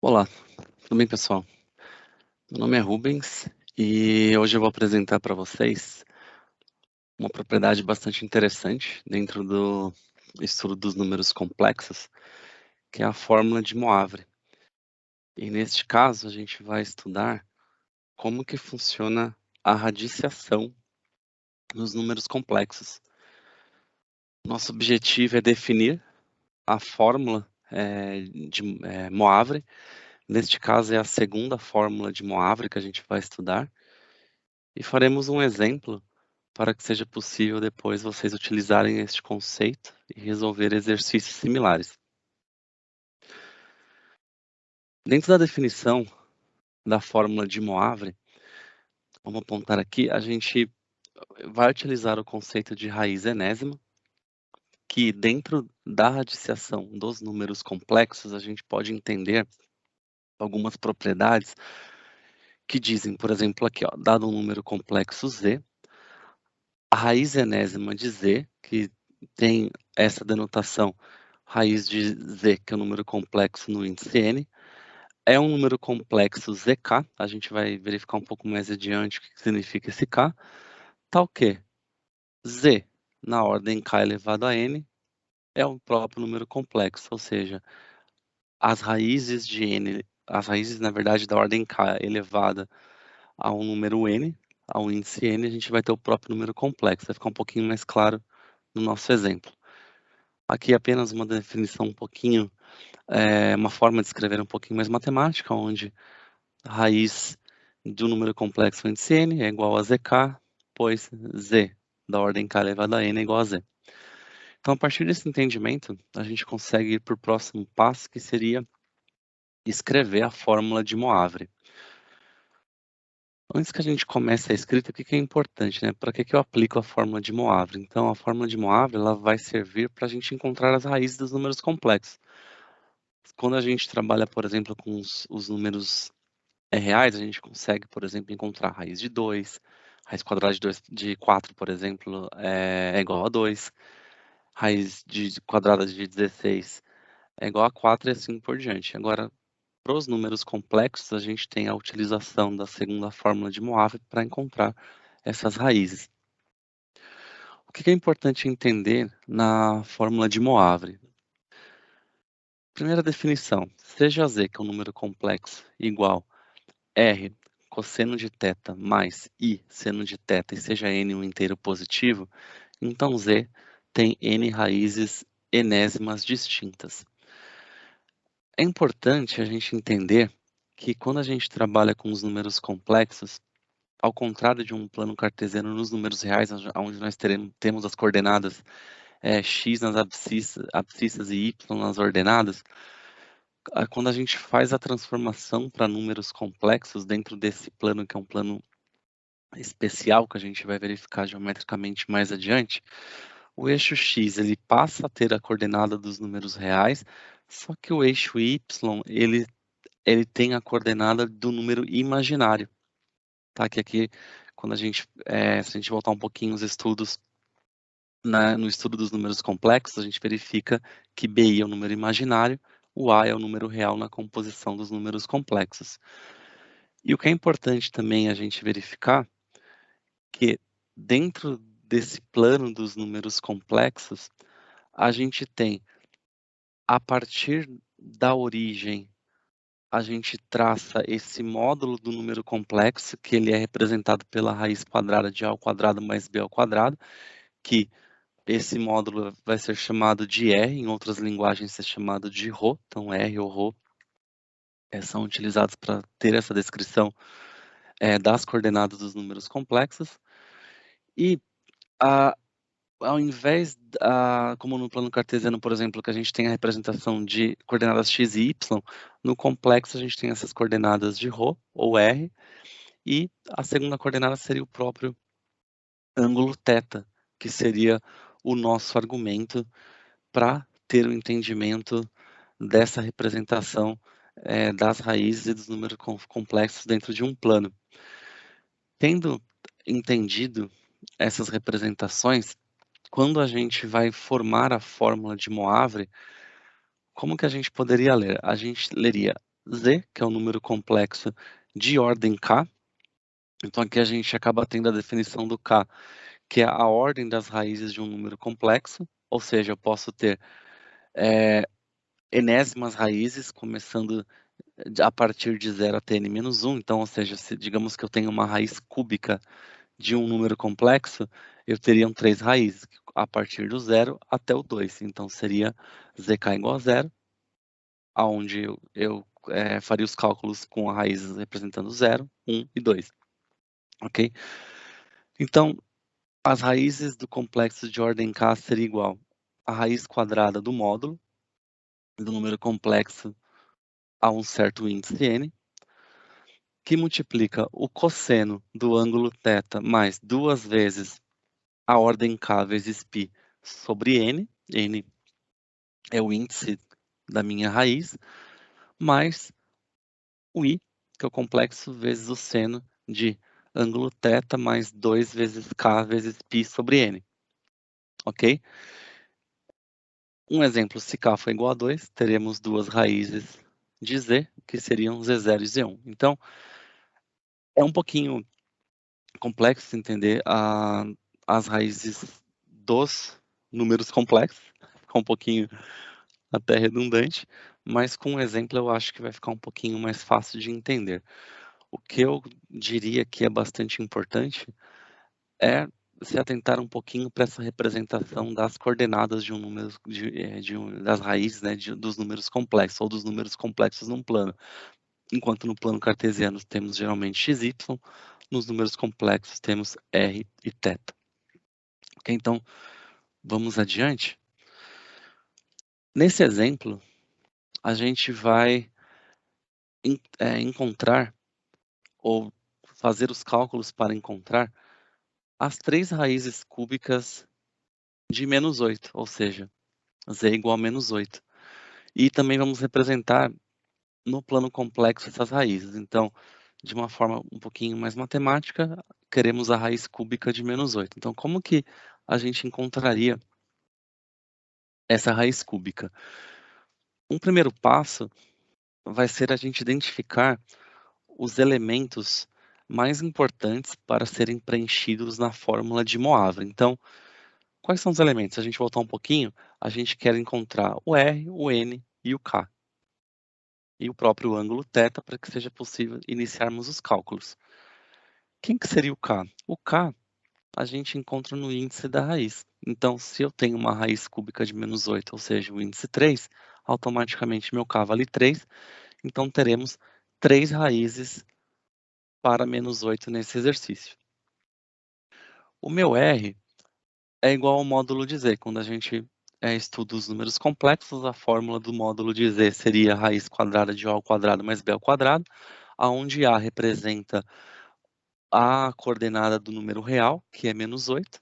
Olá, tudo bem, pessoal? Meu nome é Rubens e hoje eu vou apresentar para vocês uma propriedade bastante interessante dentro do estudo dos números complexos, que é a fórmula de Moivre. E neste caso, a gente vai estudar como que funciona a radiciação nos números complexos. Nosso objetivo é definir a fórmula de Moivre. Neste caso, é a segunda fórmula de Moivre que a gente vai estudar. E faremos um exemplo para que seja possível depois vocês utilizarem este conceito e resolver exercícios similares. Dentro da definição da fórmula de Moivre, vamos apontar aqui, a gente vai utilizar o conceito de raiz enésima, que dentro da radiciação dos números complexos, a gente pode entender algumas propriedades que dizem, por exemplo, aqui, ó, dado um número complexo z, a raiz enésima de z, que tem essa denotação raiz de z, que é um número complexo no índice n, é um número complexo zk, a gente vai verificar um pouco mais adiante o que significa esse k, tal que z na ordem k elevado a n é o próprio número complexo, ou seja, as raízes de n, as raízes na verdade da ordem k elevada a um número n, a um índice n, a gente vai ter o próprio número complexo, vai ficar um pouquinho mais claro no nosso exemplo. Aqui apenas uma definição um pouquinho, uma forma de escrever um pouquinho mais matemática, onde a raiz de um número complexo índice n é igual a zk, pois z da ordem k elevado a n é igual a z. Então, a partir desse entendimento, a gente consegue ir para o próximo passo, que seria escrever a fórmula de Moivre. Antes que a gente comece a escrita, o que é importante, né? Para que eu aplico a fórmula de Moivre? Então, a fórmula de Moivre ela vai servir para a gente encontrar as raízes dos números complexos. Quando a gente trabalha, por exemplo, com os números reais, a gente consegue, por exemplo, encontrar a raiz de 2, raiz quadrada de 4, por exemplo, é igual a 2, raiz quadrada de 16 é igual a 4 e assim por diante. Agora, para os números complexos, a gente tem a utilização da segunda fórmula de Moivre para encontrar essas raízes. O que é importante entender na fórmula de Moivre? Primeira definição, seja z, que é um número complexo, igual r cosseno de θ mais i seno de θ e seja n um inteiro positivo, então z tem n raízes enésimas distintas. É importante a gente entender que quando a gente trabalha com os números complexos, ao contrário de um plano cartesiano nos números reais, onde nós temos as coordenadas x nas abscissas e y nas ordenadas, quando a gente faz a transformação para números complexos dentro desse plano, que é um plano especial que a gente vai verificar geometricamente mais adiante, o eixo x ele passa a ter a coordenada dos números reais, só que o eixo y ele tem a coordenada do número imaginário, tá? Que aqui, quando se a gente voltar um pouquinho os estudos no estudo dos números complexos, a gente verifica que BI é um número imaginário, o A é o número real na composição dos números complexos. E o que é importante também a gente verificar que dentro desse plano dos números complexos, a gente tem, a partir da origem, a gente traça esse módulo do número complexo, que ele é representado pela raiz quadrada de a ao quadrado mais b ao quadrado, que esse módulo vai ser chamado de R, em outras linguagens é chamado de ρ, então R ou ρ são utilizados para ter essa descrição das coordenadas dos números complexos. E a ao invés, como no plano cartesiano, por exemplo, que a gente tem a representação de coordenadas x e y, no complexo a gente tem essas coordenadas de ρ ou r, e a segunda coordenada seria o próprio ângulo θ, que seria o nosso argumento para ter o entendimento dessa representação das raízes e dos números complexos dentro de um plano. Tendo entendido essas representações, quando a gente vai formar a fórmula de Moivre, como que a gente poderia ler? A gente leria Z, que é um número complexo de ordem K. Então aqui a gente acaba tendo a definição do K, que é a ordem das raízes de um número complexo, ou seja, eu posso ter enésimas raízes, começando a partir de 0 até n-1, então, ou seja, se digamos que eu tenho uma raiz cúbica de um número complexo, eu teria 3 raízes, a partir do 0 até o 2, então seria zk igual a 0, aonde eu faria os cálculos com a raiz representando 0, 1 e 2, ok? Então, as raízes do complexo de ordem K seria igual a raiz quadrada do módulo do número complexo a um certo índice n, que multiplica o cosseno do ângulo θ mais 2 vezes a ordem K vezes π sobre n, n é o índice da minha raiz, mais o i, que é o complexo vezes o seno de ângulo θ mais 2 vezes K vezes π sobre n, ok? Um exemplo, se K for igual a 2, teremos duas raízes de Z, que seriam Z0 e Z1. Então, é um pouquinho complexo entender as raízes dos números complexos, fica um pouquinho até redundante, mas com um exemplo eu acho que vai ficar um pouquinho mais fácil de entender. O que eu diria que é bastante importante é se atentar um pouquinho para essa representação das coordenadas de um número, das raízes, né, dos números complexos, ou dos números complexos num plano. Enquanto no plano cartesiano temos geralmente x, y, nos números complexos temos r e θ. Ok, então, vamos adiante. Nesse exemplo, a gente vai encontrar, ou fazer os cálculos para encontrar, as 3 raízes cúbicas de menos 8, ou seja, z igual a menos 8. E também vamos representar no plano complexo essas raízes. Então, de uma forma um pouquinho mais matemática, queremos a raiz cúbica de menos 8. Então, como que a gente encontraria essa raiz cúbica? Um primeiro passo vai ser a gente identificar os elementos mais importantes para serem preenchidos na fórmula de Moivre. Então, quais são os elementos? Se a gente voltar um pouquinho, a gente quer encontrar o R, o N e o K. E o próprio ângulo θ para que seja possível iniciarmos os cálculos. Quem que seria o K? O K a gente encontra no índice da raiz. Então, se eu tenho uma raiz cúbica de menos 8, ou seja, o índice 3, automaticamente meu K vale 3, então teremos 3 raízes para menos 8 nesse exercício. O meu R é igual ao módulo de Z. Quando a gente estuda os números complexos, a fórmula do módulo de Z seria a raiz quadrada de A ao quadrado mais B ao quadrado, onde A representa a coordenada do número real, que é menos 8,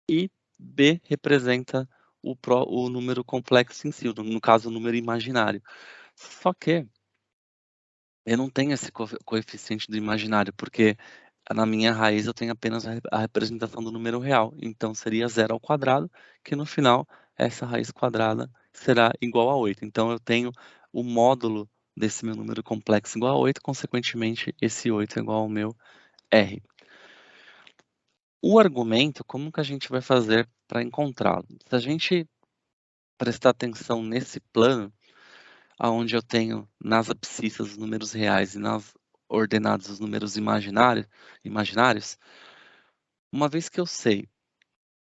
e B representa o número complexo em si, no caso o número imaginário. Só que eu não tenho esse coeficiente do imaginário, porque na minha raiz eu tenho apenas a representação do número real, então seria 0 ao quadrado, que no final essa raiz quadrada será igual a 8. Então eu tenho o módulo desse meu número complexo igual a 8, consequentemente esse 8 é igual ao meu R. O argumento, como que a gente vai fazer para encontrá-lo? Se a gente prestar atenção nesse plano, aonde eu tenho nas abscissas os números reais e nas ordenadas os números imaginários, uma vez que eu sei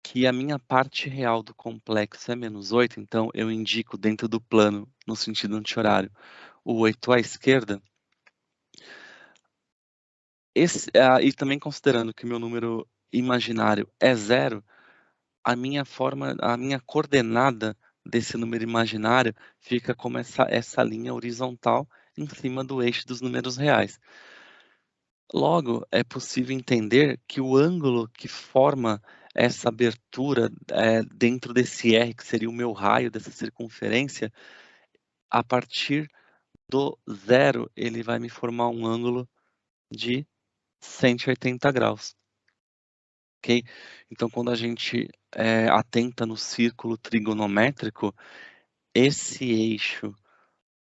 que a minha parte real do complexo é menos 8, então eu indico dentro do plano, no sentido anti-horário, o 8 à esquerda, e também considerando que o meu número imaginário é 0, a minha coordenada desse número imaginário fica como essa linha horizontal em cima do eixo dos números reais. Logo, é possível entender que o ângulo que forma essa abertura dentro desse R, que seria o meu raio dessa circunferência, a partir do 0, ele vai me formar um ângulo de 180 graus. Ok? Então, quando a gente atenta no círculo trigonométrico, esse eixo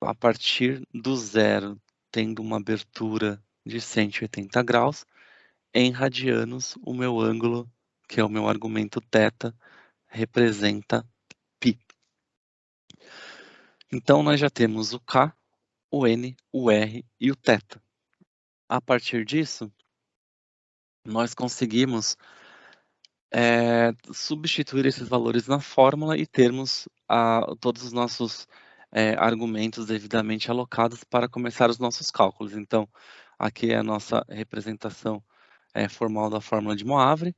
a partir do zero, tendo uma abertura de 180 graus, em radianos, o meu ângulo, que é o meu argumento θ, representa π. Então, nós já temos o K, o N, o R e o θ. A partir disso, nós conseguimos substituir esses valores na fórmula e termos todos os nossos argumentos devidamente alocados para começar os nossos cálculos. Então, aqui é a nossa representação formal da fórmula de Moivre,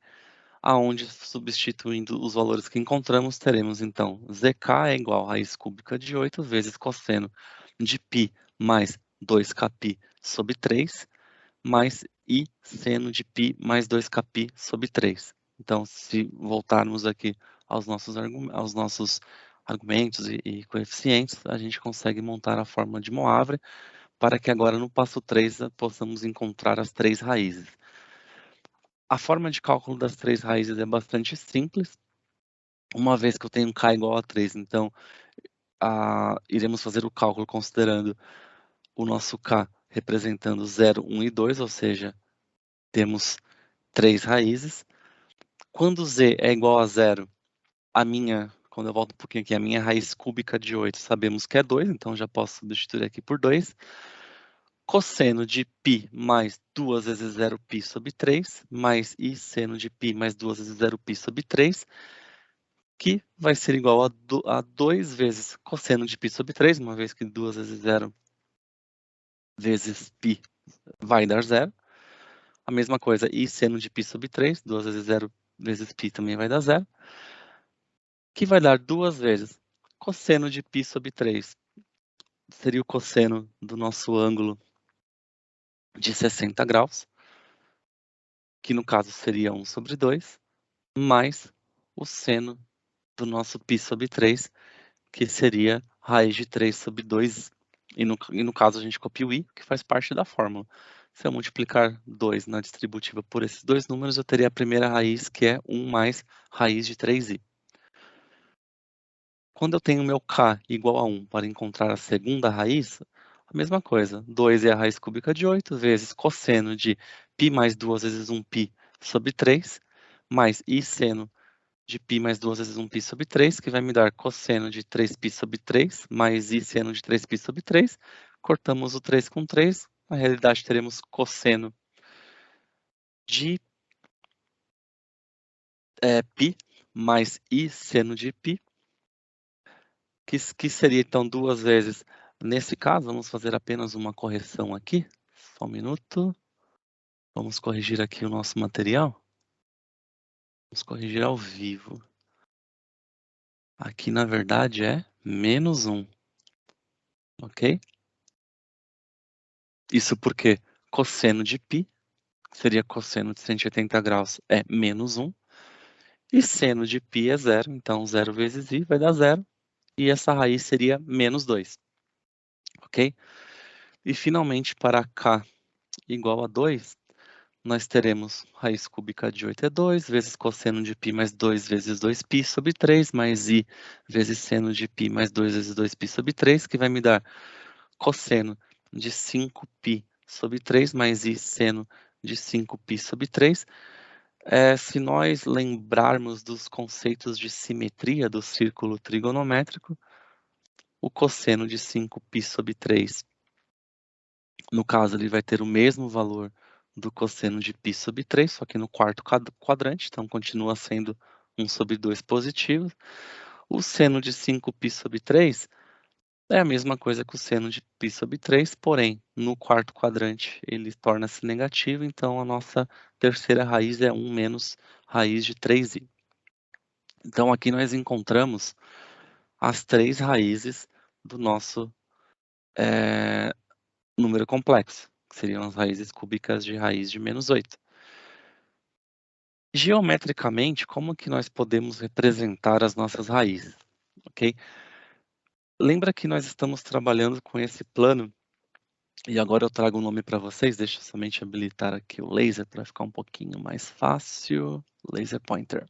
aonde, substituindo os valores que encontramos, teremos então zk é igual a raiz cúbica de 8 vezes cosseno de π mais 2kπ sobre 3, mais I seno de π mais 2kπ sobre 3. Então, se voltarmos aqui aos nossos argumentos e coeficientes, a gente consegue montar a fórmula de Moivre para que agora no passo 3 possamos encontrar as 3 raízes. A forma de cálculo das 3 raízes é bastante simples. Uma vez que eu tenho k igual a 3, então iremos fazer o cálculo considerando o nosso k representando 0, 1 e 2, ou seja, temos 3 raízes. Quando z é igual a 0, quando eu volto um pouquinho aqui, a minha raiz cúbica de 8 sabemos que é 2, então já posso substituir aqui por 2. Cosseno de π mais 2 vezes 0π sobre 3, mais I seno de π mais 2 vezes 0π sobre 3, que vai ser igual a 2 vezes cosseno de π sobre 3, uma vez que 2 vezes 0 vezes π vai dar 0. A mesma coisa, I seno de π sobre 3, 2 vezes 0 vezes π também vai dar 0. Que vai dar 2 vezes cosseno de π sobre 3. Seria o cosseno do nosso ângulo de 60 graus, que no caso seria 1 sobre 2, mais o seno do nosso π sobre 3, que seria raiz de 3 sobre 2, e no caso a gente copia o i, que faz parte da fórmula. Se eu multiplicar 2 na distributiva por esses dois números, eu teria a primeira raiz, que é 1 mais raiz de 3i. Quando eu tenho meu k igual a 1 para encontrar a segunda raiz, a mesma coisa. 2 é a raiz cúbica de 8 vezes cosseno de π mais 2 vezes 1π sobre 3, mais i seno de π mais 2 vezes 1π sobre 3, que vai me dar cosseno de 3π sobre 3, mais i seno de 3π sobre 3. Cortamos o 3 com 3, na realidade teremos cosseno de π mais i seno de π, que seria então 2 vezes. Nesse caso, vamos fazer apenas uma correção aqui. Só um minuto. Vamos corrigir aqui o nosso material. Vamos corrigir ao vivo. Aqui, na verdade, é menos 1. Ok? Isso porque cosseno de π, seria cosseno de 180 graus, é menos 1. E seno de π é 0, então 0 vezes i vai dar 0. E essa raiz seria menos 2. Ok? E finalmente, para k igual a 2, nós teremos raiz cúbica de 8 é 2, vezes cosseno de π mais 2 vezes 2π sobre 3, mais i vezes seno de π mais 2 vezes 2π sobre 3, que vai me dar cosseno de 5π sobre 3, mais i seno de 5π sobre 3. Se nós lembrarmos dos conceitos de simetria do círculo trigonométrico, o cosseno de 5π sobre 3, no caso, ele vai ter o mesmo valor do cosseno de π sobre 3, só que no quarto quadrante, então continua sendo 1 sobre 2 positivo. O seno de 5π sobre 3 é a mesma coisa que o seno de π sobre 3, porém, no quarto quadrante ele torna-se negativo, então a nossa terceira raiz é 1 menos raiz de 3i. Então aqui nós encontramos as 3 raízes do nosso número complexo, que seriam as raízes cúbicas de raiz de menos 8. Geometricamente, como que nós podemos representar as nossas raízes? Ok? Lembra que nós estamos trabalhando com esse plano, e agora eu trago o nome para vocês, deixa eu somente habilitar aqui o laser para ficar um pouquinho mais fácil. Laser pointer.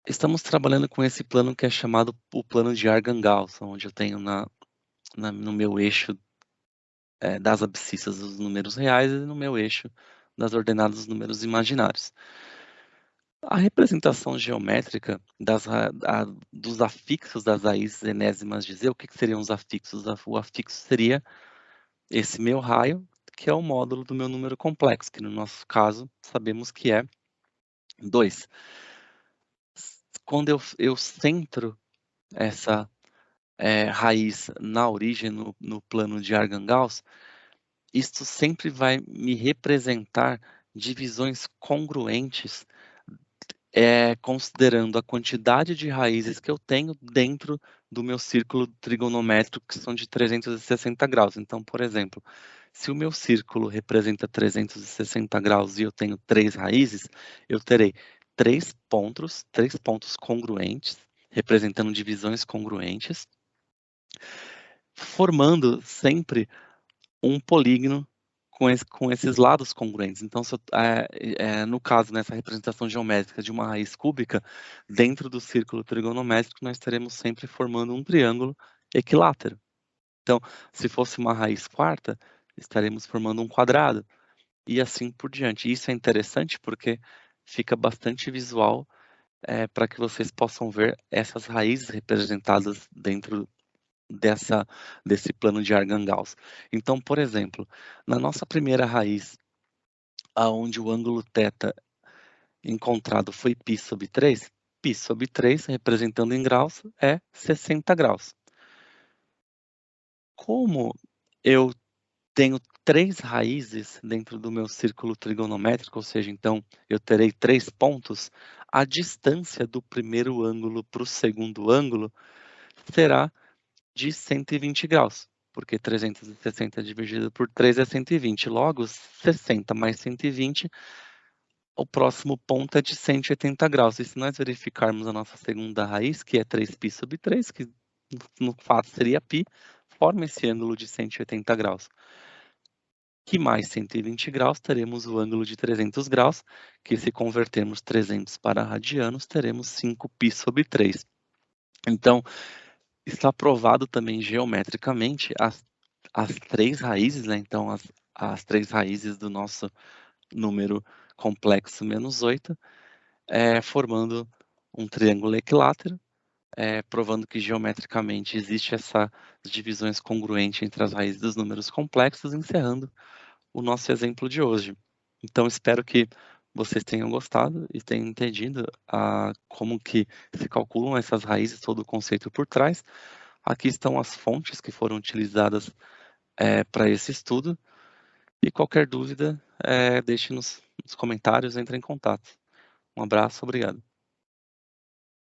Estamos trabalhando com esse plano que é chamado o plano de Argand-Gauss, onde eu tenho no meu eixo das abscissas dos números reais e no meu eixo das ordenadas dos números imaginários. A representação geométrica dos afixos das raízes enésimas de Z, o que seriam os afixos? O afixo seria esse meu raio, que é o módulo do meu número complexo, que no nosso caso sabemos que é 2. Quando eu centro essa raiz na origem, no plano de Argand-Gauss, isto sempre vai me representar divisões congruentes, considerando a quantidade de raízes que eu tenho dentro do meu círculo trigonométrico, que são de 360 graus. Então, por exemplo, se o meu círculo representa 360 graus e eu tenho 3 raízes, eu terei 3 pontos congruentes, representando divisões congruentes, formando sempre um polígono com esses lados congruentes. Então, no caso, nessa representação geométrica de uma raiz cúbica, dentro do círculo trigonométrico, nós estaremos sempre formando um triângulo equilátero. Então, se fosse uma raiz quarta, estaremos formando um quadrado, e assim por diante. Isso é interessante porque fica bastante visual para que vocês possam ver essas raízes representadas dentro desse plano de Argand-Gauss. Então, por exemplo, na nossa primeira raiz, aonde o ângulo θ encontrado foi π sobre 3, representando em graus, é 60 graus. Como eu tenho 3 raízes dentro do meu círculo trigonométrico, ou seja, então eu terei 3 pontos, a distância do primeiro ângulo para o segundo ângulo será de 120 graus, porque 360 dividido por 3 é 120. Logo, 60 mais 120, o próximo ponto é de 180 graus. E se nós verificarmos a nossa segunda raiz, que é 3π sobre 3, que no fato seria π, forma esse ângulo de 180 graus. Que mais 120 graus, teremos o ângulo de 300 graus, que se convertermos 300 para radianos, teremos 5π sobre 3. Então, está provado também geometricamente as 3 raízes, né? Então, as 3 raízes do nosso número complexo menos 8, formando um triângulo equilátero, provando que geometricamente existe essas divisões congruentes entre as raízes dos números complexos, encerrando o nosso exemplo de hoje. Então, espero que vocês tenham gostado e tenham entendido como que se calculam essas raízes, todo o conceito por trás. Aqui estão as fontes que foram utilizadas para esse estudo. E qualquer dúvida, deixe nos comentários, entre em contato. Um abraço, obrigado.